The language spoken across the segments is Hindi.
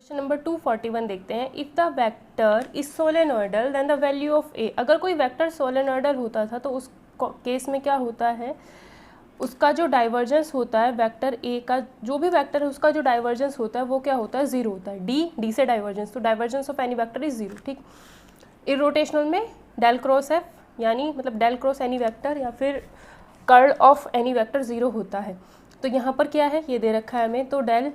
क्वेश्चन नंबर 241 देखते हैं। If the vector is solenoidal then the value of A. अगर कोई वेक्टर सोलेनोइडल होता था तो उस केस में क्या होता है, उसका जो डाइवर्जेंस होता है वेक्टर ए का, जो भी वेक्टर है उसका जो डाइवर्जेंस होता है वो क्या होता है, जीरो होता है। डी से डाइवर्जेंस, तो divergence of any vector is zero. ठीक, इरोटेशनल में डेल क्रॉस एफ, यानी मतलब डेल क्रॉस एनी वेक्टर या फिर curl of any vector zero होता है। तो यहाँ पर क्या है, ये दे रखा है हमें, तो डेल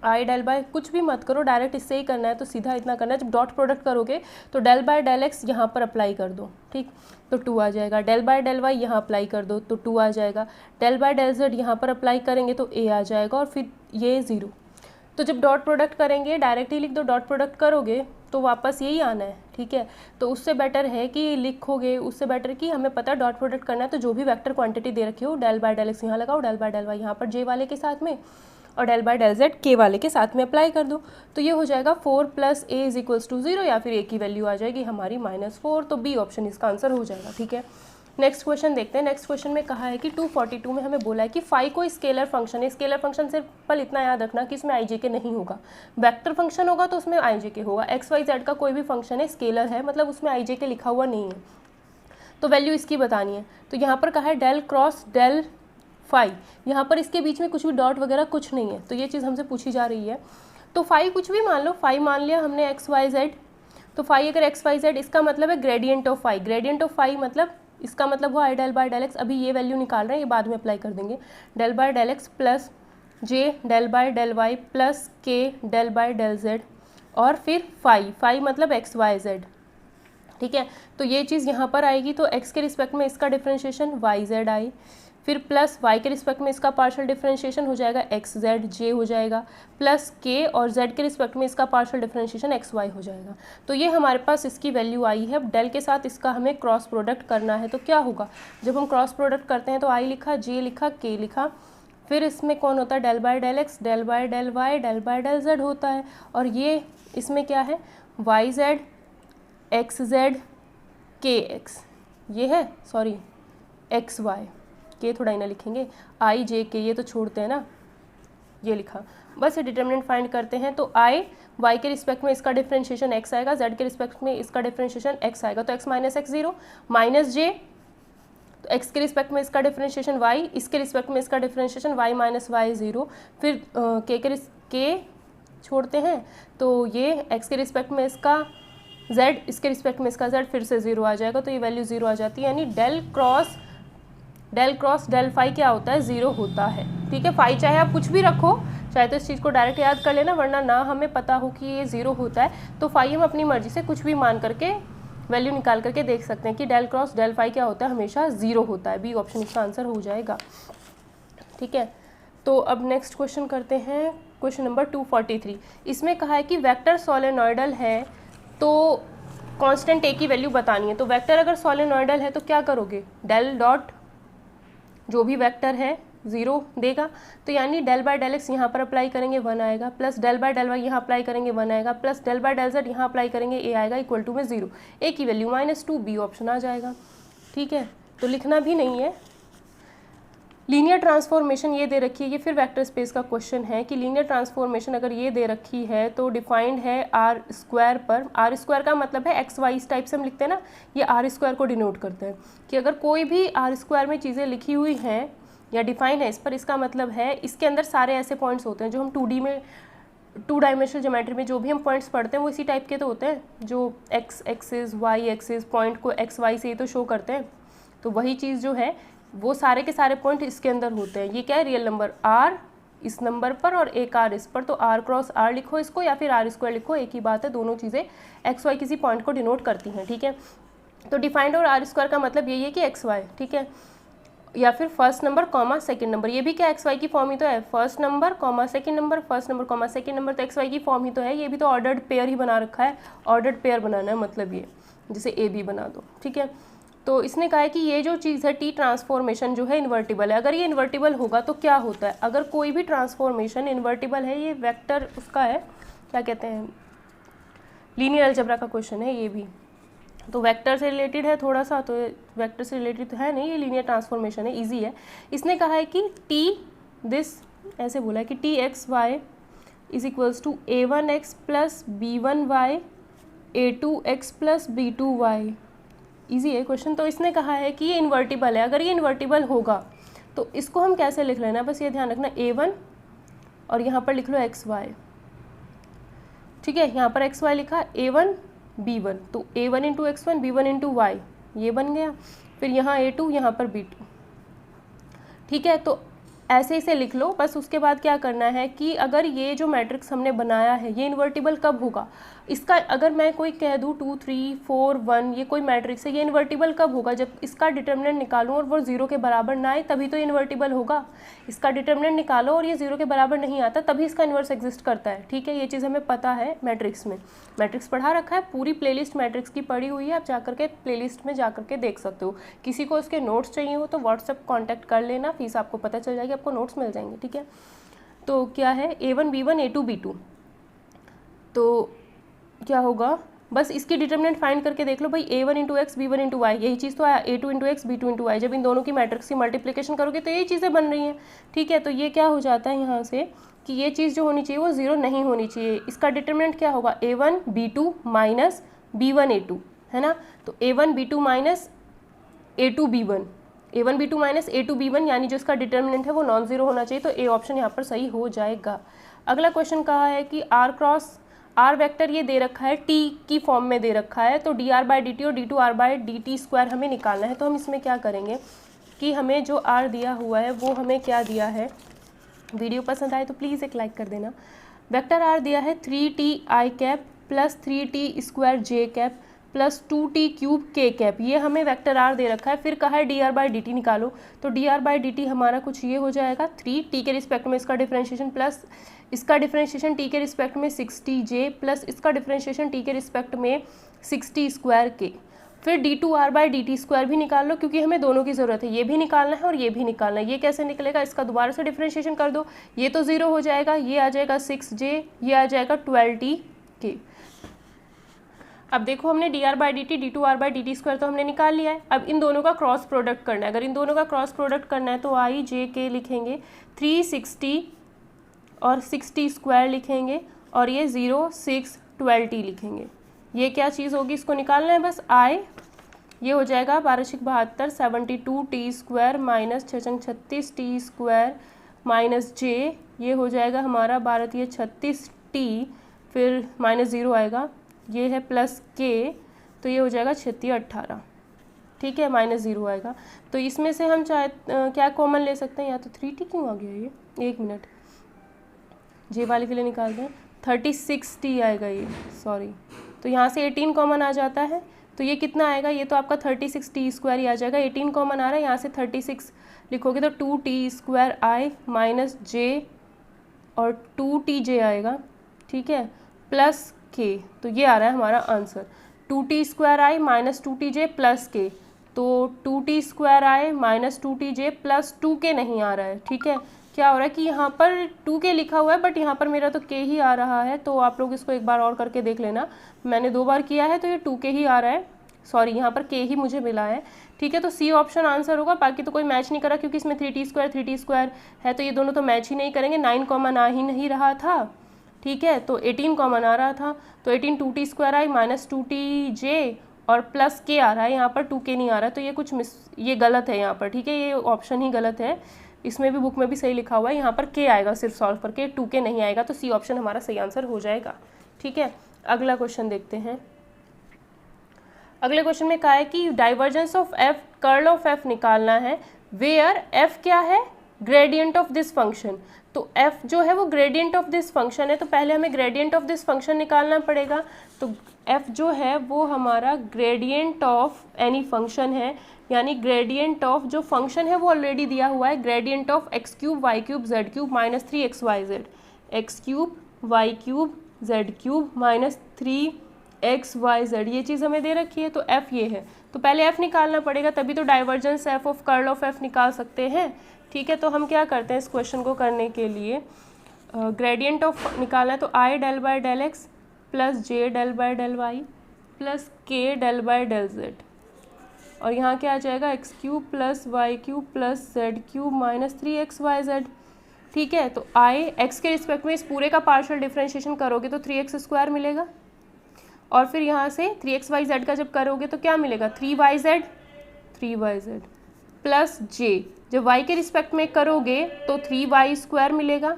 आई डेल बाय कुछ भी मत करो, डायरेक्ट इससे ही करना है, तो सीधा इतना करना है। जब डॉट प्रोडक्ट करोगे तो डेल बाय डेल एक्स यहाँ पर अप्लाई कर दो, ठीक, तो 2 आ जाएगा। डेल बाय डेल वाई यहाँ अप्लाई कर दो तो 2 आ जाएगा। डेल बाय डेल जेड यहाँ पर अप्लाई करेंगे तो ए आ जाएगा और फिर ये 0। तो जब डॉट प्रोडक्ट करेंगे, डायरेक्टली लिख दो, डॉट प्रोडक्ट करोगे तो वापस यही आना है, ठीक है। तो उससे बेटर है कि लिखोगे, उससे बेटर कि हमें पता है डॉट प्रोडक्ट करना है, तो जो भी वेक्टर क्वांटिटी दे रखी हो डेल बाय डेल एक्स यहाँ लगाओ, डेल बाय डेल वाई यहाँ पर जे वाले के साथ में, और डेल बाय डेल जेड के वाले के साथ में अप्लाई कर दो। तो ये हो जाएगा 4 + a = 0, या फिर a की वैल्यू आ जाएगी हमारी -4। तो बी ऑप्शन इसका आंसर हो जाएगा, ठीक है। नेक्स्ट क्वेश्चन देखते हैं। नेक्स्ट क्वेश्चन में कहा है कि 242 में हमें बोला है कि फाई कोई स्केलर फंक्शन है। स्केलर फंक्शन से पल इतना याद रखना कि इसमें आई जे के नहीं होगा। वेक्टर फंक्शन होगा तो उसमें आई जे के होगा। एक्स वाई जेड का कोई भी फंक्शन है, स्केलर है, मतलब उसमें आई जे के लिखा हुआ नहीं है, तो वैल्यू इसकी बतानी है। तो यहाँ पर कहा है डेल क्रॉस डेल फाई, यहाँ पर इसके बीच में कुछ भी डॉट वगैरह कुछ नहीं है, तो ये चीज़ हमसे पूछी जा रही है। तो फाई कुछ भी मान लो, फाई मान लिया हमने एक्स वाई जेड, तो फाई अगर एक्स वाई जेड, इसका मतलब है gradient of phi. Gradient of phi मतलब इसका मतलब हुआ I del by del X. अभी ये वैल्यू निकाल रहे हैं, ये बाद में अप्लाई कर देंगे। Del by del X plus J del by del Y plus K del by del Z, और फिर फाई मतलब एक्स वाई जेड, ठीक है। तो ये चीज़ यहाँ पर आएगी, तो x के रिस्पेक्ट में इसका डिफरेंशिएशन वाई जेड आई, फिर प्लस y के रिस्पेक्ट में इसका पार्शियल डिफरेंशिएशन हो जाएगा एक्स जेड जे हो जाएगा, प्लस k, और z के रिस्पेक्ट में इसका पार्शियल डिफरेंशिएशन एक्स वाई हो जाएगा। तो ये हमारे पास इसकी वैल्यू आई है। अब डेल के साथ इसका हमें क्रॉस प्रोडक्ट करना है, तो क्या होगा, जब हम क्रॉस प्रोडक्ट करते हैं तो i लिखा, j लिखा, k लिखा, फिर इसमें कौन होता है, del by del X, del by del Y, del by del Z होता है, और ये इसमें क्या है, वाई जेड एक्स जेड के एक्स, ये है, सॉरी एक्स वाई, के थोड़ा ही ना लिखेंगे, आई जे के, ये तो छोड़ते हैं ना, ये लिखा। बस ये डिटर्मिनेंट फाइंड करते हैं, तो आई वाई के रिस्पेक्ट में इसका डिफरेंशिएशन एक्स आएगा, जेड के रिस्पेक्ट में इसका डिफरेंशिएशन एक्स आएगा, तो एक्स माइनस एक्स 0 माइनस जे, तो एक्स के रिस्पेक्ट में इसका डिफरेंशिएशन वाई, इसके रिस्पेक्ट में इसका डिफरेंशिएशन वाई माइनस वाई 0, फिर के छोड़ते हैं, तो ये एक्स के रिस्पेक्ट में इसका z, इसके रिस्पेक्ट में इसका z, फिर से 0 आ जाएगा, तो ये वैल्यू 0 आ जाती है। यानी डेल क्रॉस डेल फाई क्या होता है, 0 होता है, ठीक है। फाई चाहे आप कुछ भी रखो, चाहे तो इस चीज़ को डायरेक्ट याद कर लेना, वरना ना हमें पता हो कि ये 0 होता है तो फाई हम अपनी मर्जी से कुछ भी मान करके वैल्यू निकाल करके देख सकते हैं कि डेल क्रॉस डेल फाई क्या होता है, हमेशा 0 होता है। बी ऑप्शन इसका आंसर हो जाएगा, ठीक है। तो अब नेक्स्ट क्वेश्चन करते हैं, क्वेश्चन नंबर 243। इसमें कहा है कि वेक्टर सोलेनोइडल है तो कांस्टेंट ए की वैल्यू बतानी है। तो वेक्टर अगर सोलेनोइडल है तो क्या करोगे, डेल डॉट जो भी वेक्टर है 0 देगा, तो यानी डेल बाय डेल एक्स यहाँ पर अप्लाई करेंगे 1 आएगा, plus del by del Y यहाँ अप्लाई करेंगे 1 आएगा, plus del by del Z यहाँ अप्लाई करेंगे ए आएगा, इक्वल टू में 0, ए की वैल्यू -2, बी ऑप्शन आ जाएगा, ठीक है। तो लिखना भी नहीं है। लीनियर ट्रांसफॉर्मेशन ये दे रखी है, ये फिर वेक्टर स्पेस का क्वेश्चन है कि लीनियर ट्रांसफॉर्मेशन अगर ये दे रखी है तो डिफाइंड है आर स्क्वायर पर। आर स्क्वायर का मतलब है एक्स वाई, इस टाइप से हम लिखते हैं ना, ये आर स्क्वायर को डिनोट करते हैं कि अगर कोई भी आर स्क्वायर में चीज़ें लिखी हुई हैं या डिफाइंड है इस पर, इसका मतलब है इसके अंदर सारे ऐसे पॉइंट्स होते हैं जो हम 2D में, 2 डायमेंशनल ज्योमेट्री में जो भी हम पॉइंट्स पढ़ते हैं वो इसी टाइप के तो होते हैं, जो X axis Y axis point को एक्स वाई से ही तो शो करते हैं। तो वही चीज़ जो है वो सारे के सारे पॉइंट इसके अंदर होते हैं। ये क्या है, रियल नंबर आर इस नंबर पर और एक आर इस पर, तो आर क्रॉस आर लिखो इसको या फिर आर स्क्वायर लिखो, एक ही बात है, दोनों चीज़ें एक्स वाई किसी पॉइंट को डिनोट करती हैं, ठीक है। तो डिफाइंड और आर स्क्वायर का मतलब यही है कि एक्स वाई, ठीक है, या फिर first number comma second number, ये भी क्या एक्स वाई की फॉर्म ही तो है, first number comma second number, first number comma second number, तो एक्स वाई की फॉर्म ही तो है। ये भी तो ऑर्डर्ड पेयर ही बना रखा है, ऑर्डर्ड पेयर बनाना है मतलब ये, जैसे ए बी बना दो, ठीक है। तो इसने कहा है कि ये जो चीज़ है टी ट्रांसफॉर्मेशन जो है इन्वर्टिबल है। अगर ये इन्वर्टिबल होगा तो क्या होता है, अगर कोई भी ट्रांसफॉर्मेशन इन्वर्टिबल है, ये वेक्टर उसका है, क्या कहते हैं, लीनियर अलजेब्रा का क्वेश्चन है ये भी, तो वेक्टर से रिलेटेड है थोड़ा सा, तो वेक्टर से रिलेटेड तो है नहीं, ये लीनियर ट्रांसफॉर्मेशन है, इजी है। इसने कहा है कि टी दिस ऐसे बोला है कि T X Y is equals to a1x plus b1y a2x plus b2y। Easy है क्वेश्चन। तो इसने कहा है कि ये इन्वर्टिबल है। अगर ये इन्वर्टिबल होगा तो इसको हम कैसे लिख लेना, बस ये ध्यान रखना, a1 और यहाँ पर लिख लो xy। ठीक है, यहाँ पर xy लिखा, a1 b1, तो a1 into x1 b1 into y, ये बन गया। फिर यहाँ a2, यहाँ पर b2। ठीक है, तो ऐसे इसे लिख लो। बस उसके बाद क्या करना है कि अगर ये जो मैट्रिक्स हमने बनाया है ये इन्वर्टिबल कब होगा, इसका अगर मैं कोई कह दूँ 2 3 4 1 ये कोई मैट्रिक्स है, ये इन्वर्टिबल कब होगा, जब इसका डिटर्मिनेंट निकालूं और वो 0 के बराबर ना आए, तभी तो ये इन्वर्टिबल होगा। इसका डिटर्मिनेंट निकालो और ये 0 के बराबर नहीं आता, तभी इसका इन्वर्स एग्जिस्ट करता है। ठीक है, ये चीज़ हमें पता है मैट्रिक्स में, मैट्रिक्स पढ़ा रखा है, पूरी प्लेलिस्ट मैट्रिक्स की पड़ी हुई है, आप जाकर के प्लेलिस्ट में जाकर के देख सकते हो। किसी को उसके नोट्स चाहिए हो तो व्हाट्सएप कॉन्टैक्ट कर लेना, फीस आपको पता चल जाएगी, आपको नोट्स मिल जाएंगे। ठीक है, तो क्या है a1 b1 a2 b2, तो क्या होगा, बस इसकी डिटर्मिनेंट फाइंड करके देख लो भाई, a1 into x b1 into Y, यही चीज़ तो आया, a2 into x b2 into Y. जब इन दोनों की मैट्रिक्स की मल्टीप्लिकेशन करोगे तो यही चीज़ें बन रही हैं। ठीक है, तो ये क्या हो जाता है यहाँ से कि ये चीज़ जो होनी चाहिए वो 0 नहीं होनी चाहिए। इसका डिटर्मिनेंट क्या होगा, a1 b2 minus b1 a2, है ना। तो a1 b2 minus a2 b1, a1 b2 minus a2 b1, यानी जो इसका डिटर्मिनेंट है वो नॉन जीरो होना चाहिए। तो ए ऑप्शन यहाँ पर सही हो जाएगा। अगला क्वेश्चन कहा है कि r क्रॉस r वेक्टर ये दे रखा है, t की फॉर्म में दे रखा है, तो dr बाई डी टी और d2r by D T square हमें निकालना है। तो हम इसमें क्या करेंगे कि हमें जो r दिया हुआ है वो हमें क्या दिया है, वीडियो पसंद आए तो प्लीज़ एक लाइक कर देना। वेक्टर r दिया है 3t i cap plus 3t square j cap plus 2t cube k cap, ये हमें वेक्टर r दे रखा है। फिर कहा है dr बाई डी टी निकालो, तो dr बाई डी टी हमारा कुछ ये हो जाएगा 3t के रिस्पेक्ट में इसका डिफरेंशिएशन प्लस इसका डिफरेंशिएशन t के रिस्पेक्ट में 60j प्लस इसका डिफरेंशिएशन t के रिस्पेक्ट में 60 स्क्वायर k। फिर d2r by D T square भी निकाल लो, क्योंकि हमें दोनों की ज़रूरत है, ये भी निकालना है और ये भी निकालना है। ये कैसे निकलेगा, इसका दोबारा से डिफरेंशिएशन कर दो, ये तो 0 हो जाएगा, ये आ जाएगा 6j, ये आ जाएगा 12t k। अब देखो हमने dr by D T d2r by D T square तो हमने निकाल लिया है। अब इन दोनों का क्रॉस प्रोडक्ट करना है। अगर इन दोनों का क्रॉस प्रोडक्ट करना है तो i j k लिखेंगे, 360 और 60 स्क्वायर लिखेंगे, और ये 0 6 12t लिखेंगे। ये क्या चीज़ होगी, इसको निकालना है बस। i ये हो जाएगा 12×72 72t square minus 6×36t square minus j, ये हो जाएगा हमारा 12×36t, फिर माइनस 0 आएगा, ये है प्लस k, तो ये हो जाएगा 36×18। ठीक है, माइनस 0 आएगा। तो इसमें से हम चाहे क्या कॉमन ले सकते हैं, या तो 3t क्यों आ गया ये, एक मिनट, जे वाले के लिए निकालते हैं, 36t आएगा ये, सॉरी। तो यहाँ से 18 कॉमन आ जाता है, तो ये कितना आएगा, ये तो आपका 36t स्क्वायर ही आ जाएगा। 18 कॉमन आ रहा है, यहाँ से 36 लिखोगे तो 2t square i minus j और 2tj आएगा। ठीक है, प्लस k, तो ये आ रहा है हमारा answer, 2t square i minus 2tj plus k। तो 2t square i minus 2tj plus 2k नहीं आ रहा है। ठीक है, क्या हो रहा है कि यहाँ पर 2k लिखा हुआ है, बट यहाँ पर मेरा तो k ही आ रहा है। तो आप लोग इसको एक बार और करके देख लेना, मैंने 2 बार किया है तो ये 2k ही आ रहा है, सॉरी यहाँ पर k ही मुझे मिला है। ठीक है, तो सी ऑप्शन आंसर होगा। बाकी तो कोई मैच नहीं करा, क्योंकि इसमें 3t स्क्वायर है, तो ये दोनों तो मैच ही नहीं करेंगे। 9 कॉमन आ ही नहीं रहा था। ठीक है, तो 18 कॉमन आ रहा था, तो 18 2t square i minus 2tj और प्लस k आ रहा है, यहाँ पर 2k नहीं आ रहा है, तो ये कुछ ये गलत है यहाँ पर। ठीक है, ये ऑप्शन ही गलत है, इसमें भी बुक में भी सही लिखा हुआ है, यहाँ पर k आएगा सिर्फ सॉल्व करके, 2k नहीं आएगा, तो सी ऑप्शन हमारा सही आंसर हो जाएगा। ठीक है, अगला क्वेश्चन देखते हैं। अगले क्वेश्चन में कहा है कि divergence of f curl of f निकालना है, वेयर f क्या है, ग्रेडियंट ऑफ दिस फंक्शन। तो f जो है वो ग्रेडियंट ऑफ दिस फंक्शन है, तो पहले हमें ग्रेडियंट ऑफ दिस फंक्शन निकालना पड़ेगा। तो f जो है वो हमारा ग्रेडियंट ऑफ एनी फंक्शन है, यानी ग्रेडियंट ऑफ जो फंक्शन है वो ऑलरेडी दिया हुआ है, gradient of x cube Y cube Z cube minus 3xyz, x cube Y cube Z cube minus 3xyz, ये चीज़ हमें दे रखी है। तो f ये है, तो पहले f निकालना पड़ेगा, तभी तो divergence f of curl of f निकाल सकते हैं। ठीक है, तो हम क्या करते हैं इस क्वेश्चन को करने के लिए, ग्रेडियंट ऑफ निकालना है, तो i del by del x plus j del by del y plus k del by del z, और यहाँ क्या आ जाएगा x cube plus Y cube plus Z cube minus 3xyz। ठीक है। तो आई एक्स के रिस्पेक्ट में इस पूरे का पार्शियल डिफरेंशिएशन करोगे तो 3x² मिलेगा, और फिर यहाँ से 3xyz का जब करोगे तो क्या मिलेगा 3yz प्लस j, जब y के रिस्पेक्ट में करोगे तो 3y² मिलेगा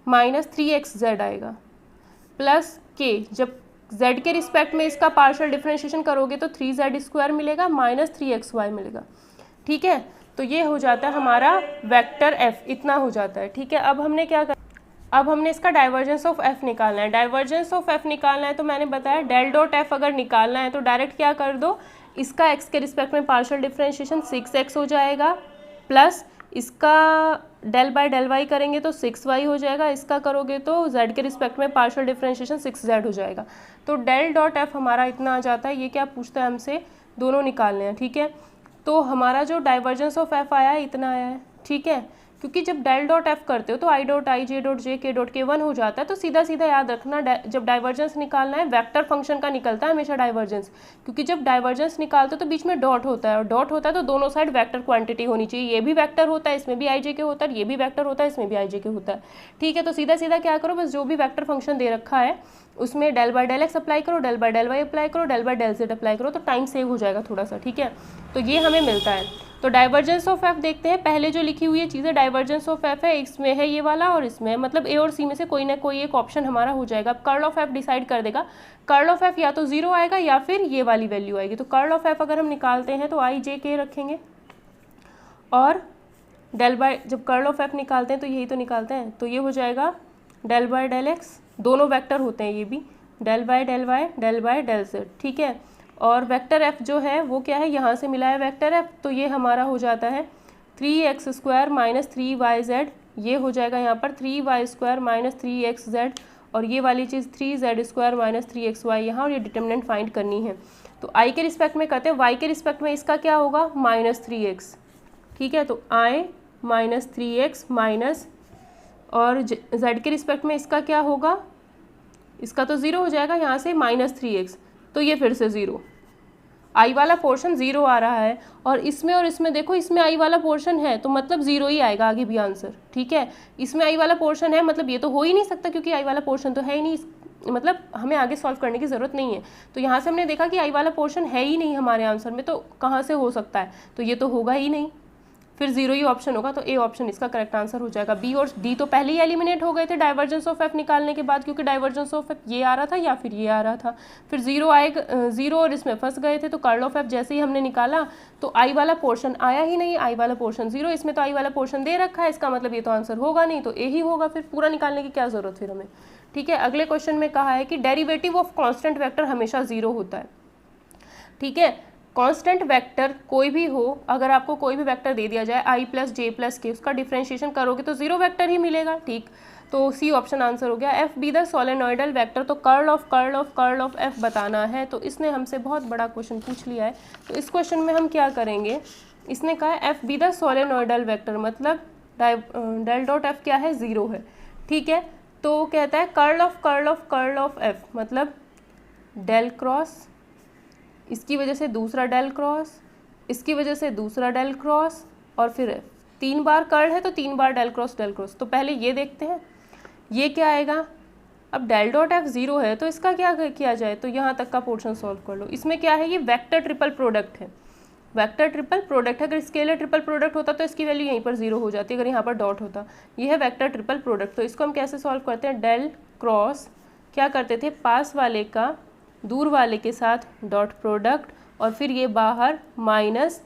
माइनस 3xz आएगा, प्लस k, जब z के रिस्पेक्ट में इसका पार्शियल डिफरेंशिएशन करोगे तो 3z² मिलेगा माइनस 3xy मिलेगा। ठीक है, तो ये हो जाता है हमारा वेक्टर f, इतना हो जाता है। ठीक है, अब हमने क्या कर, अब हमने इसका डाइवर्जेंस ऑफ f निकालना है। डाइवर्जेंस ऑफ f निकालना है तो मैंने बताया डेल डॉट f अगर निकालना है तो डायरेक्ट क्या कर दो, इसका x के रिस्पेक्ट में पार्शियल डिफरेंशिएशन 6x हो जाएगा, प्लस इसका डेल बाय डेल y करेंगे तो 6y हो जाएगा, इसका करोगे तो z के रिस्पेक्ट में पार्शियल डिफरेंशिएशन 6z हो जाएगा। तो डेल डॉट f हमारा इतना आ जाता है। ये क्या पूछता है हमसे, दोनों निकालने हैं। ठीक है, तो हमारा जो डाइवर्जेंस ऑफ f आया है इतना आया है। ठीक है, क्योंकि जब डेल डॉट f करते हो तो i dot i, j dot j, k dot k 1 हो जाता है। तो सीधा सीधा याद रखना, जब डाइवर्जेंस निकालना है वेक्टर फंक्शन का निकलता है हमेशा डाइवर्जेंस, क्योंकि जब डाइवर्जेंस निकालते हो तो बीच में डॉट होता है, और डॉट होता है तो दोनों साइड वेक्टर क्वांटिटी होनी चाहिए। ये भी वेक्टर होता है, इसमें भी i j k होता है, ये भी वेक्टर होता है, इसमें भी i j k होता है। ठीक है, तो सीधा सीधा क्या करो, बस जो भी वेक्टर फंक्शन दे रखा है उसमें del by del X apply करो, del by del Y apply करो, del by del Z apply करो, तो टाइम सेव हो जाएगा थोड़ा सा। ठीक है, तो ये हमें मिलता है। तो डाइवर्जेंस ऑफ एफ देखते हैं, पहले जो लिखी हुई है चीज़ें डाइवर्जेंस ऑफ एफ है, इसमें है ये वाला और इसमें है, मतलब ए और सी में से कोई ना कोई एक ऑप्शन हमारा हो जाएगा। अब कर्ल ऑफ एफ डिसाइड कर देगा, कर्ल ऑफ एफ या तो 0 आएगा या फिर ये वाली वैल्यू आएगी। तो कर्ल ऑफ एफ अगर हम निकालते हैं तो आई जे के रखेंगे, और डेल बाय, जब कर्ल ऑफ एफ निकालते हैं तो यही तो निकालते हैं, तो ये हो जाएगा डेल बाय डेल एक्स, दोनों वेक्टर होते हैं ये भी, del by del Y, del by del Z. ठीक है, और वेक्टर एफ जो है वो क्या है, यहाँ से मिला है वेक्टर एफ, तो ये हमारा हो जाता है 3x² माइनस 3yz, ये हो जाएगा यहाँ पर 3y² माइनस 3xz, और ये वाली चीज़ 3z² माइनस 3xy यहाँ, और ये डिटर्मिनेंट फाइंड करनी है। तो i के रिस्पेक्ट में कहते हैं, y के रिस्पेक्ट में इसका क्या होगा माइनस 3x। ठीक है, तो i माइनस 3x माइनस, और z के रिस्पेक्ट में इसका क्या होगा, इसका तो 0 हो जाएगा यहाँ से माइनस 3x, तो ये फिर से 0, i वाला पोर्शन 0 आ रहा है, और इसमें देखो, इसमें i वाला पोर्शन है तो मतलब 0 ही आएगा आगे भी आंसर। ठीक है, इसमें i वाला पोर्शन है मतलब ये तो हो ही नहीं सकता, क्योंकि i वाला पोर्शन तो है ही नहीं, मतलब हमें आगे सॉल्व करने की ज़रूरत नहीं है। तो यहाँ से हमने देखा कि i वाला पोर्शन है ही नहीं हमारे आंसर में, तो कहाँ से हो सकता है, तो ये तो होगा ही नहीं, फिर 0 ही ऑप्शन होगा, तो ए ऑप्शन इसका करेक्ट आंसर हो जाएगा। बी और डी तो पहले ही एलिमिनेट हो गए थे डाइवर्जेंस ऑफ एफ निकालने के बाद, क्योंकि डाइवर्जेंस ऑफ एफ ये आ रहा था या फिर ये आ रहा था, फिर 0 आएगा, 0 और इसमें फंस गए थे। तो कर्ल ऑफ एफ जैसे ही हमने निकाला तो आई वाला पोर्शन आया ही नहीं, आई वाला पोर्शन 0, इसमें तो आई वाला पोर्शन दे रखा है, इसका मतलब ये तो आंसर होगा नहीं, तो ए ही होगा, फिर पूरा निकालने की क्या ज़रूरत फिर हमें। ठीक है, अगले क्वेश्चन में कहा है कि डेरिवेटिव ऑफ कॉन्स्टेंट वेक्टर हमेशा 0 होता है। ठीक है, कांस्टेंट वेक्टर कोई भी हो, अगर आपको कोई भी वेक्टर दे दिया जाए i प्लस जे प्लस के, उसका डिफरेंशिएशन करोगे तो 0 वेक्टर ही मिलेगा। ठीक, तो सी ऑप्शन आंसर हो गया। F be the solenoidal vector, तो कर्ल ऑफ एफ बताना है, तो इसने हमसे बहुत बड़ा क्वेश्चन पूछ लिया है। तो इस क्वेश्चन में हम क्या करेंगे, इसने कहा है F be the solenoidal vector, मतलब डेल डॉट एफ क्या है 0 है। ठीक है, तो कहता है कर्ल ऑफ एफ, मतलब डेल क्रॉस, इसकी वजह से दूसरा डेल क्रॉस, इसकी वजह से दूसरा डेल क्रॉस, और फिर एफ, 3 बार कर्ल है तो 3 बार डेल क्रॉस डेल क्रॉस। तो पहले ये देखते हैं ये क्या आएगा। अब डेल डॉट एफ 0 है तो इसका क्या किया जाए, तो यहाँ तक का पोर्शन सॉल्व कर लो। इसमें क्या है, ये वेक्टर ट्रिपल प्रोडक्ट है, वेक्टर ट्रिपल प्रोडक्ट है। अगर स्केलर ट्रिपल प्रोडक्ट होता तो इसकी वैल्यू यहीं पर 0 हो जाती, अगर यहाँ पर डॉट होता। ये है वेक्टर ट्रिपल प्रोडक्ट, तो इसको हम कैसे सॉल्व करते हैं, डेल क्रॉस क्या करते थे, पास वाले का दूर वाले के साथ डॉट प्रोडक्ट, और फिर ये बाहर माइनस,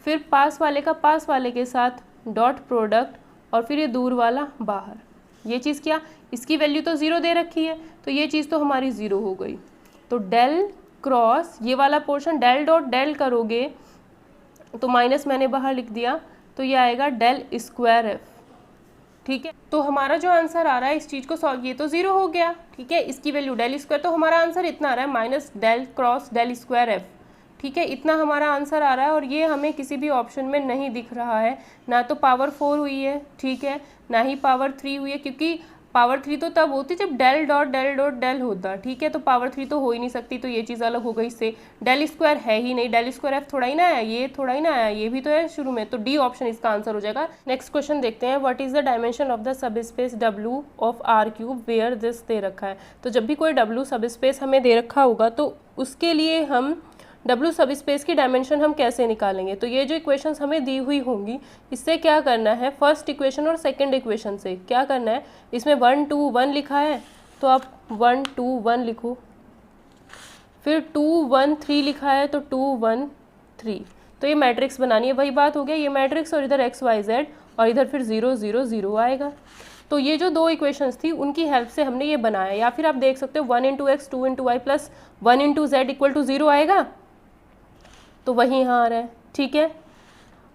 फिर पास वाले का पास वाले के साथ डॉट प्रोडक्ट, और फिर ये दूर वाला बाहर। ये चीज़ क्या, इसकी वैल्यू तो 0 दे रखी है, तो ये चीज़ तो हमारी 0 हो गई। तो डेल क्रॉस ये वाला पोर्शन डेल डॉट डेल करोगे तो माइनस मैंने बाहर लिख दिया, तो ये आएगा डेल स्क्वायर एफ। ठीक है, तो हमारा जो आंसर आ रहा है इस चीज़ को सॉल्व, ये तो 0 हो गया। ठीक है, इसकी वैल्यू डेल स्क्वायर, तो हमारा आंसर इतना आ रहा है minus del cross del square F. ठीक है, इतना हमारा आंसर आ रहा है, और ये हमें किसी भी ऑप्शन में नहीं दिख रहा है, ना तो पावर 4 हुई है, ठीक है, ना ही पावर 3 हुई है, क्योंकि पावर 3 तो तब होती जब del dot del dot del होता, ठीक है। तो पावर 3 तो हो ही नहीं सकती, तो ये चीज़ अलग हो गई इससे। डेल स्क्वायर है ही नहीं, डेल स्क्वायर एफ थोड़ा ही ना आया, ये थोड़ा ही ना आया, ये भी तो है शुरू में, तो डी ऑप्शन इसका आंसर हो जाएगा। नेक्स्ट क्वेश्चन देखते हैं, what is the dimension of the subspace W of R cube where this दे रखा है। तो जब भी कोई डब्ल्यू सब स्पेस हमें दे रखा होगा तो उसके लिए हम डब्ल्यू सब स्पेस की डायमेंशन हम कैसे निकालेंगे। तो ये जो इक्वेशंस हमें दी हुई होंगी, इससे क्या करना है, फर्स्ट इक्वेशन और सेकंड इक्वेशन से क्या करना है, इसमें 1 2 1 लिखा है तो आप 1 2 1 लिखो, फिर 2 1 3 लिखा है तो 2 1 3, तो ये मैट्रिक्स बनानी है। वही बात हो गया, ये मैट्रिक्स और इधर एक्स वाई जेड और इधर फिर 0 0 0 आएगा। तो ये जो दो इक्वेशंस थी उनकी हेल्प से हमने ये बनाया। या फिर आप देख सकते हो 1 into X 2 into Y plus 1 into Z equal to 0 आएगा, तो वही यहाँ आ रहा है, ठीक है।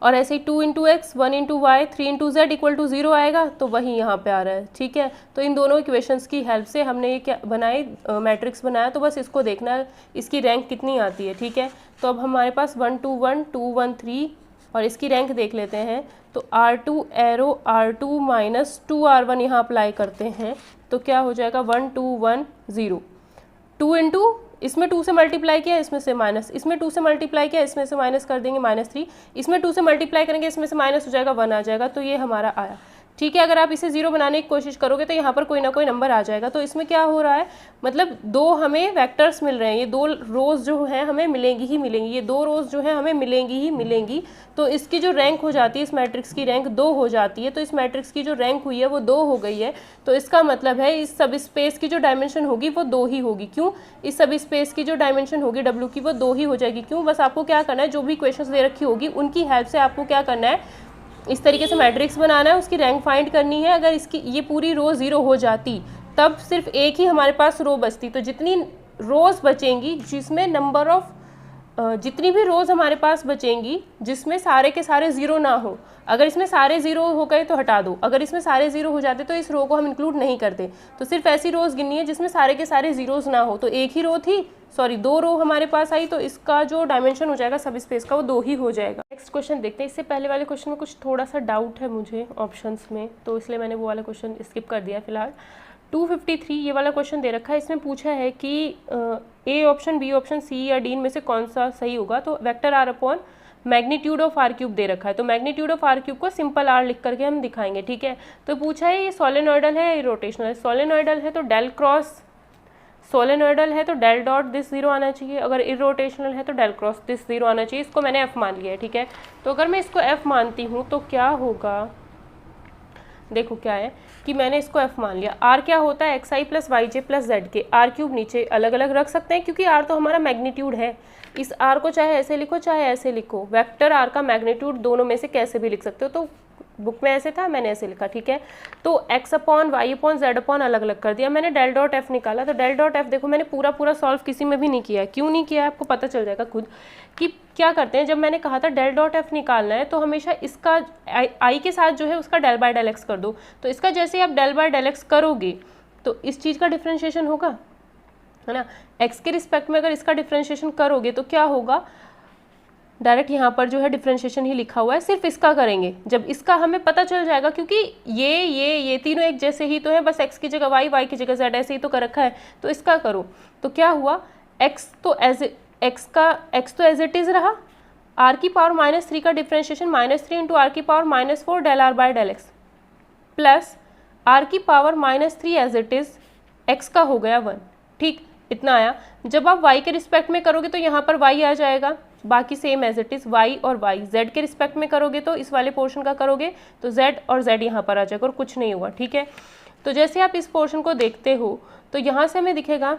और ऐसे ही 2 into X 1 into Y 3 into Z equal to 0 आएगा, तो वही यहाँ पे आ रहा है, ठीक है। तो इन दोनों इक्वेशंस की हेल्प से हमने ये क्या बनाई, मैट्रिक्स बनाया। तो बस इसको देखना है इसकी रैंक कितनी आती है, ठीक है। तो अब हमारे पास 1 2 1 2 1 3 और इसकी रैंक देख लेते हैं। तो R2 arrow R2 minus 2R1 यहाँ अप्लाई करते हैं तो क्या हो जाएगा 1 2 1 0, 2 इंटू इसमें 2 से मल्टीप्लाई किया, इसमें से माइनस, इसमें 2 से मल्टीप्लाई किया, इसमें से माइनस कर देंगे -3, इसमें 2 से मल्टीप्लाई करेंगे, इसमें से माइनस हो जाएगा 1 आ जाएगा, तो ये हमारा आया, ठीक है। अगर आप इसे 0 बनाने की कोशिश करोगे तो यहाँ पर कोई ना कोई नंबर आ जाएगा। तो इसमें क्या हो रहा है, मतलब दो हमें वेक्टर्स मिल रहे हैं, ये दो रोज जो हैं हमें मिलेंगी ही मिलेंगी, ये दो रोज जो हैं हमें मिलेंगी ही मिलेंगी। तो इसकी जो रैंक हो जाती है, इस मैट्रिक्स की रैंक 2 हो जाती है। तो इस मैट्रिक्स की जो रैंक हुई है वो 2 हो गई है। तो इसका मतलब है इस सब स्पेस की जो डायमेंशन होगी वो 2 ही होगी। क्यों, इस सब स्पेस की जो डायमेंशन होगी डब्ल्यू की वो 2 ही हो जाएगी। क्यों, बस आपको क्या करना है, जो भी इक्वेशंस दे रखी होगी उनकी हेल्प से आपको क्या करना है, इस तरीके से मैट्रिक्स बनाना है, उसकी रैंक फाइंड करनी है। अगर इसकी ये पूरी रो 0 हो जाती तब सिर्फ एक ही हमारे पास रो बचती। तो जितनी रोज बचेंगी जिसमें नंबर ऑफ जितनी भी रोज हमारे पास बचेंगी जिसमें सारे के सारे 0 ना हो, अगर इसमें सारे 0 हो गए तो हटा दो, अगर इसमें सारे 0 हो जाते तो इस रो को हम इंक्लूड नहीं करते। तो सिर्फ ऐसी रोज गिननी है जिसमें सारे के सारे 0s ना हो। तो एक ही रो थी, सॉरी 2 रो हमारे पास आई, तो इसका जो डायमेंशन हो जाएगा सब स्पेस का वो 2 ही हो जाएगा। नेक्स्ट क्वेश्चन देखते हैं। इससे पहले वाले क्वेश्चन में कुछ थोड़ा सा डाउट है मुझे ऑप्शंस में, तो इसलिए मैंने वो वाला क्वेश्चन स्किप कर दिया फिलहाल। 253 ये वाला क्वेश्चन दे रखा है, इसमें पूछा है कि A option, B option, C या डी में से कौन सा सही होगा। तो vector R upon magnitude of R cube दे रखा है, तो मैग्नीट्यूड ऑफ आर क्यूब को सिंपल आर लिख करके हम दिखाएंगे, ठीक है। तो पूछा है ये सोलेनॉइडल है या रोटेशनल है। सोलेनॉइडल है तो डेल क्रॉस सोलेनॉइडल है तो डेल डॉट दिस 0 आना चाहिए, अगर इरोटेशनल है तो डेल क्रॉस दिस 0 आना चाहिए। इसको मैंने एफ मान लिया है, ठीक है। तो अगर मैं इसको एफ मानती हूँ तो क्या होगा, देखो क्या है कि मैंने इसको एफ मान लिया। आर क्या होता है, एक्स आई प्लस वाई जे प्लस जेड के। आर क्यूब नीचे अलग अलग रख सकते हैं क्योंकि आर तो हमारा मैग्नीट्यूड है। इस आर को चाहे ऐसे लिखो चाहे ऐसे लिखो, वेक्टर आर का मैग्नीट्यूड दोनों में से कैसे भी लिख सकते हो। तो बुक में ऐसे था, मैंने ऐसे लिखा, ठीक है। तो X upon Y upon Z upon अलग अलग कर दिया मैंने। डेल डॉट एफ निकाला, तो डेल डॉट एफ देखो मैंने पूरा पूरा सॉल्व किसी में भी नहीं किया है। क्यों नहीं किया है आपको पता चल जाएगा खुद कि क्या करते हैं। जब मैंने कहा था डेल डॉट एफ निकालना है तो हमेशा इसका आई के साथ जो है उसका डेल बाय डेल एक्स कर दो। तो इसका जैसे ही आप डेल बाय डेल एक्स करोगे तो इस चीज़ का डिफ्रेंशिएशन होगा, है ना। एक्स के रिस्पेक्ट में अगर इसका डिफ्रेंशिएशन करोगे तो क्या होगा, डायरेक्ट यहाँ पर जो है डिफ्रेंशिएशन ही लिखा हुआ है, सिर्फ इसका करेंगे। जब इसका हमें पता चल जाएगा क्योंकि ये तीनों एक जैसे ही तो है, बस एक्स की जगह वाई, वाई की जगह जेड ऐसे ही तो कर रखा है। तो इसका करो तो क्या हुआ, एक्स तो एज इट इज़ रहा। आर की पावर -3 का डिफ्रेंशिएशन -3 इंटू आर की power -4 del R by del X plus R की power -3 as it is X का हो गया 1, ठीक, इतना आया। जब आप y के रिस्पेक्ट में करोगे तो यहाँ पर y आ जाएगा, बाकी same as it is y और y। z के रिस्पेक्ट में करोगे तो इस वाले पोर्शन का करोगे तो z और z यहाँ पर आ जाएगा और कुछ नहीं हुआ, ठीक है। तो जैसे आप इस पोर्शन को देखते हो तो यहाँ से हमें दिखेगा,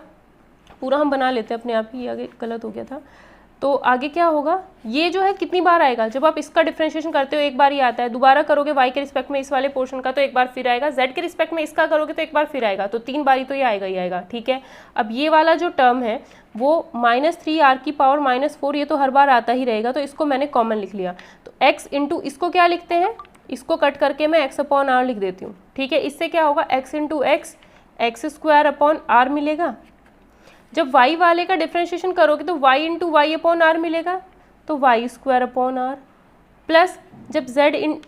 पूरा हम बना लेते हैं अपने आप ही, आगे गलत हो गया था। तो आगे क्या होगा, ये जो है कितनी बार आएगा, जब आप इसका डिफ्रेंशिएशन करते हो एक बार ही आता है, दोबारा करोगे y के रिस्पेक्ट में इस वाले पोर्शन का तो एक बार फिर आएगा, z के रिस्पेक्ट में इसका करोगे तो एक बार फिर आएगा, तो 3 बारी तो ये आएगा ही आएगा, ठीक है। अब ये वाला जो टर्म है वो -3 आर की पावर -4 ये तो हर बार आता ही रहेगा, तो इसको मैंने कॉमन लिख लिया। तो x इंटू इसको क्या लिखते हैं, इसको कट करके मैं x अपॉन आर लिख देती हूँ, ठीक है। इससे क्या होगा, x into X X square upon R मिलेगा। जब y वाले का डिफ्रेंशिएशन करोगे तो y into Y upon R मिलेगा, तो Y square upon R, plus जब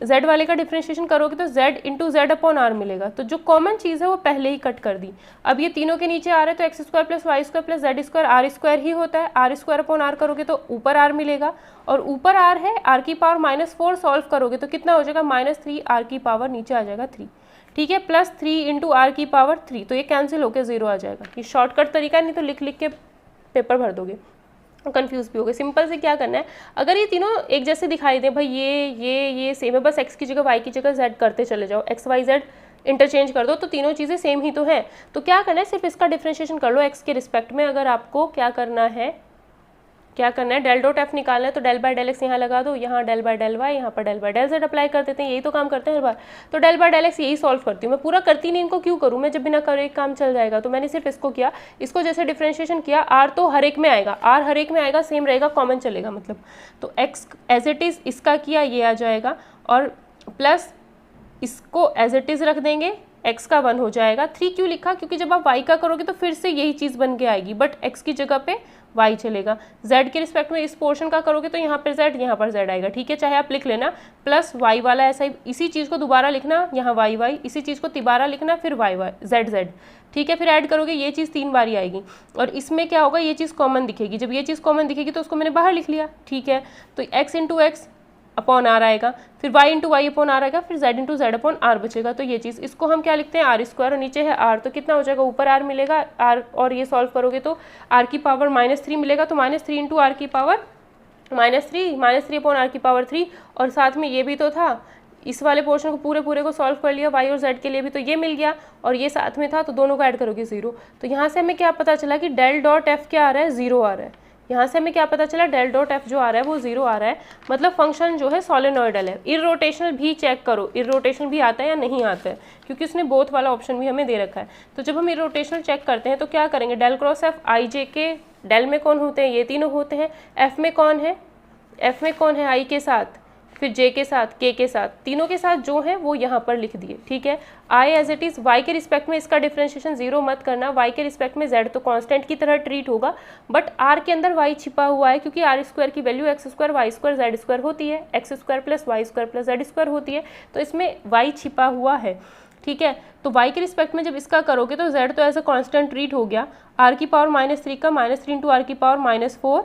z वाले का डिफ्रेंशिएशन करोगे तो z into Z upon R मिलेगा। तो जो कॉमन चीज़ है वो पहले ही कट कर दी। अब ये तीनों के नीचे आ रहा है तो X square plus Y square plus Z square R square ही होता है। आर स्क्वायर अपॉन आर करोगे तो ऊपर आर मिलेगा, और ऊपर आर है, आर की पावर -4 सॉल्व करोगे तो कितना हो जाएगा, -3 आर की पावर नीचे आ जाएगा 3, ठीक है, प्लस 3 इंटू आर की पावर 3। तो ये कैंसिल होकर 0 आ जाएगा। ये शॉर्टकट तरीका, नहीं तो लिख लिख के पेपर भर दोगे, कंफ्यूज भी हो गए। सिंपल से क्या करना है, अगर ये तीनों एक जैसे दिखाई दे, भाई ये सेम है, बस x की जगह y की जगह z करते चले जाओ, x y z इंटरचेंज कर दो तो तीनों चीज़ें सेम ही तो हैं। तो क्या करना है, सिर्फ इसका डिफ्रेंशिएशन कर लो x के रिस्पेक्ट में। अगर आपको क्या करना है डेल डॉट एफ निकालना है तो डेल बाय डेल एक्स यहाँ लगा दो, यहाँ डेल बाय डेल वाई, यहाँ पर del by del Z apply कर देते हैं। यही तो काम करते हैं हर बार। तो डेल बाय डेल एक्स यही सॉल्व करती हूँ मैं, पूरा करती नहीं, इनको क्यों करूँ मैं, जब बिना करे एक काम चल जाएगा। तो मैंने सिर्फ इसको किया, इसको जैसे डिफ्रेंशिएशन किया, आर तो हर एक में आएगा, आर हर एक में आएगा, सेम रहेगा, कॉमन चलेगा मतलब। तो एक्स एज इट इज़ इसका किया, ये आ जाएगा, और प्लस इसको एज इट इज़ रख देंगे, x का 1 हो जाएगा। 3 क्यों लिखा, क्योंकि जब आप y का करोगे तो फिर से यही चीज़ बन के आएगी, बट x की जगह पे y चलेगा। z के रिस्पेक्ट में इस पोर्शन का करोगे तो यहाँ पर z, यहाँ पर z आएगा, ठीक है, चाहे आप लिख लेना। प्लस y वाला ऐसा ही, इसी चीज़ को दोबारा लिखना, यहाँ y y, इसी चीज़ को तिबारा लिखना, फिर y y z z, ठीक है, फिर ऐड करोगे, ये चीज़ 3 बार ही आएगी। और इसमें क्या होगा, ये चीज़ कॉमन दिखेगी, जब ये चीज़ कॉमन दिखेगी तो उसको मैंने बाहर लिख लिया, ठीक है। तो x into X upon R आएगा, फिर y into Y upon R आएगा, फिर z into Z upon R बचेगा। तो ये चीज़, इसको हम क्या लिखते हैं, आर स्क्वायर, और नीचे है r, तो कितना हो जाएगा, ऊपर r मिलेगा, r, और ये सॉल्व करोगे तो r की पावर -3 मिलेगा, तो -3 इंटू आर की पावर -3 अपॉन आर की पावर 3, और साथ में ये भी तो था, इस वाले पोर्शन को पूरे को सॉल्व कर लिया y और z के लिए भी, तो ये मिल गया, और ये साथ में था, तो दोनों को ऐड करोगे 0। तो यहाँ से हमें क्या पता चला कि डेल डॉट एफ क्या आ रहा है, 0 आ रहा है। यहाँ से हमें क्या पता चला, डेल डॉट एफ जो आ रहा है वो 0 आ रहा है, मतलब फंक्शन जो है सोलेनॉइडल है। इररोटेशनल भी चेक करो, इररोटेशनल भी आता है या नहीं आता है, क्योंकि उसने बोथ वाला ऑप्शन भी हमें दे रखा है। तो जब हम इररोटेशनल चेक करते हैं तो क्या करेंगे, डेल क्रॉस एफ, आई जे के डेल में कौन होते हैं, ये तीनों होते हैं, एफ में कौन है, आई के साथ, फिर जे के साथ, के के साथ, तीनों के साथ जो है वो यहाँ पर लिख दिए, ठीक है। I as it is, Y के रिस्पेक्ट में इसका डिफ्रेंशिएशन 0 मत करना, वाई के रिस्पेक्ट में जेड तो कांस्टेंट की तरह ट्रीट होगा, बट आर के अंदर वाई छिपा हुआ है, क्योंकि आर स्क्वायर की value X square Y square Z square होती है, X square plus Y square plus Z square होती है, तो इसमें वाई छिपा हुआ है, ठीक है। तो y के रिस्पेक्ट में जब इसका करोगे तो z तो एज अ कांस्टेंट ट्रीट हो गया, r की पावर -3 का -3 इंटू आर की पावर -4,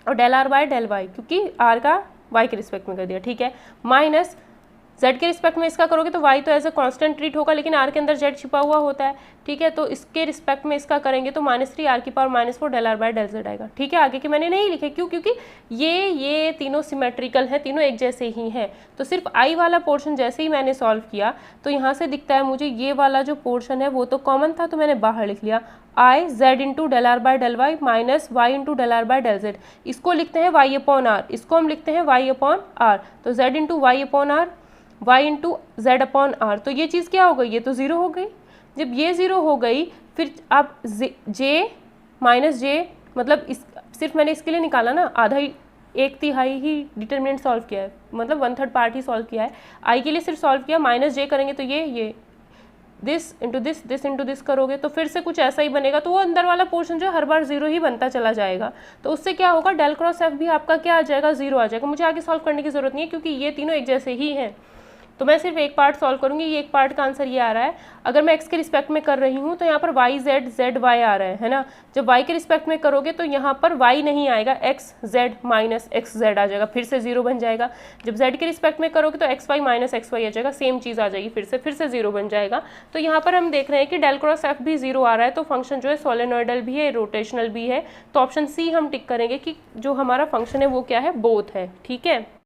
और del R by del Y, क्योंकि r का y के रिस्पेक्ट में कर दिया, ठीक है, माइनस z के रिस्पेक्ट में इसका करोगे तो y तो एज अ कांस्टेंट ट्रीट होगा, लेकिन r के अंदर z छिपा हुआ होता है, ठीक है। तो इसके रिस्पेक्ट में इसका करेंगे तो -3 r की power -4 del R by del z आएगा, ठीक है। आगे के मैंने नहीं लिखे, क्यों, क्योंकि ये तीनों सिमेट्रिकल हैं, तीनों एक जैसे ही हैं। तो सिर्फ i वाला पोर्शन जैसे ही मैंने सॉल्व किया तो यहाँ से दिखता है मुझे ये वाला जो पोर्शन है वो तो कॉमन था, तो मैंने बाहर लिख लिया, I Z into del R by del Y minus Y into del R by del Z. इसको लिखते हैं वाई अपॉन आर, इसको हम लिखते हैं वाई अपॉन आर, तो Z into Y upon R, Y into Z upon R. तो ये चीज़ क्या हो गई, ये तो 0 हो गई। जब ये 0 हो गई फिर आप जे माइनस जे, मतलब इस सिर्फ मैंने इसके लिए निकाला ना, आधा ही, 1/3 ही डिटर्मिनेंट सॉल्व किया है, मतलब 1/3 पार्ट ही सॉल्व किया है। आई के लिए सिर्फ सॉल्व किया, माइनस जे करेंगे तो ये this into this into this करोगे तो फिर से कुछ ऐसा ही बनेगा, तो वो अंदर वाला पोर्शन जो हर बार 0 ही बनता चला जाएगा। तो उससे क्या होगा, डेल क्रॉस एफ भी आपका क्या आ जाएगा, 0 आ जाएगा। मुझे आगे सॉल्व करने की जरूरत नहीं है, क्योंकि ये तीनों एक जैसे ही हैं। तो मैं सिर्फ एक पार्ट सॉल्व करूंगी, ये एक पार्ट का आंसर ये आ रहा है। अगर मैं एक्स के रिस्पेक्ट में कर रही हूँ तो यहाँ पर वाई जेड जेड वाई आ रहा है ना। जब वाई के रिस्पेक्ट में करोगे तो यहाँ पर वाई नहीं आएगा, X Z minus X Z आ जाएगा, फिर से 0 बन जाएगा। जब जेड के रिस्पेक्ट में करोगे तो X Y minus X Y आ जाएगा, सेम चीज़ आ जाएगी, फिर से 0 बन जाएगा। तो यहाँ पर हम देख रहे हैं कि डेल क्रॉस एफ भी 0 आ रहा है, तो फंक्शन जो है सोलेनॉइडल भी है, रोटेशनल भी है। तो ऑप्शन सी हम टिक करेंगे कि जो हमारा फंक्शन है वो क्या है, बोथ है, ठीक है।